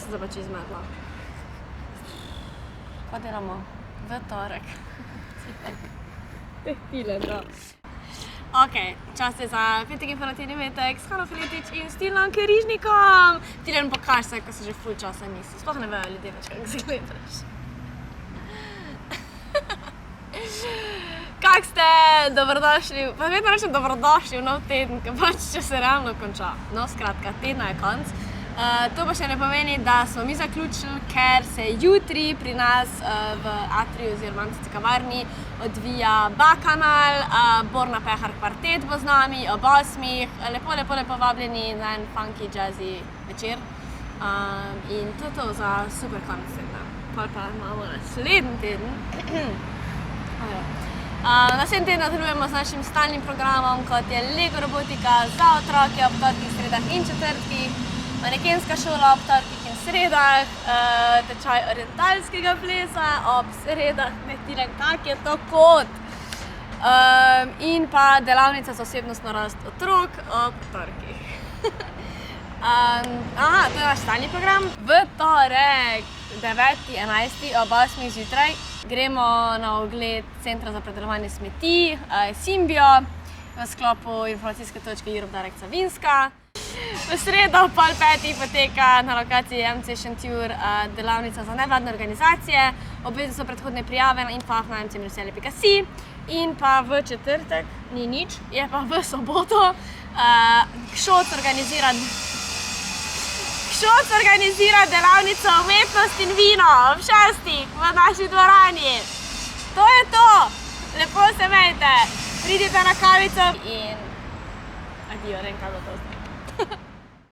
sem se pač izmedla. Kaj delamo? V torek. Tile, da. Ok, čas je za petek informativni metek s Hano Filetič in Stilnom Kerižnikom. Tile mi pokaž se, ko se že ful časa nisi. Sploh ne vejo ljudje več, kako si gledaš. Kak ste? Dobrodošli, pa vedno rečem dobrodošli v nov teden, ker pač če se realno konča. No, skratka, tedna je konc. To pa še ne pomeni, da smo mi zaključili, ker se jutri pri nas v Atriju oziroma Antici kavarni odvija Bakanal, Borna Pehar kvartet bo z nami ob 8. Lepo vabljeni na en funky jazzy večer. In to je to za super konec tedna. Pol pa imamo naslednji teden. Naslednji teden nadaljujemo z našim stalnim programom, kot je Lego robotika za otroke ob torkih, sredah in četrtkih, manekenska šola ob torkih in sredah, tečaj orientalskega plesa ob sredah, ne tile, kak je to kot. In pa delavnica za osebnostno rast otrok ob torkih. To je naš stalni program. V torek, 9.11. ob 8. zjutraj gremo na ogled Centra za predelovanje smeti, Simbio, v sklopu informacijske točke Europe Direct Savinjska. V sredo ob 4.30 poteka na lokaciji MC Šentjur delavnica za nevladne organizacije. Obvezne so predhodne prijave na info@mcmrselje.si. In pa v četrtek, ni nič, je pa v soboto, Kšoc organizira delavnico umetnost in vino ob 6. v naši dvorani. To je to! Lepo se imejte! Pridite na kavico in adijo, ne vem, kaj bo to zdaj.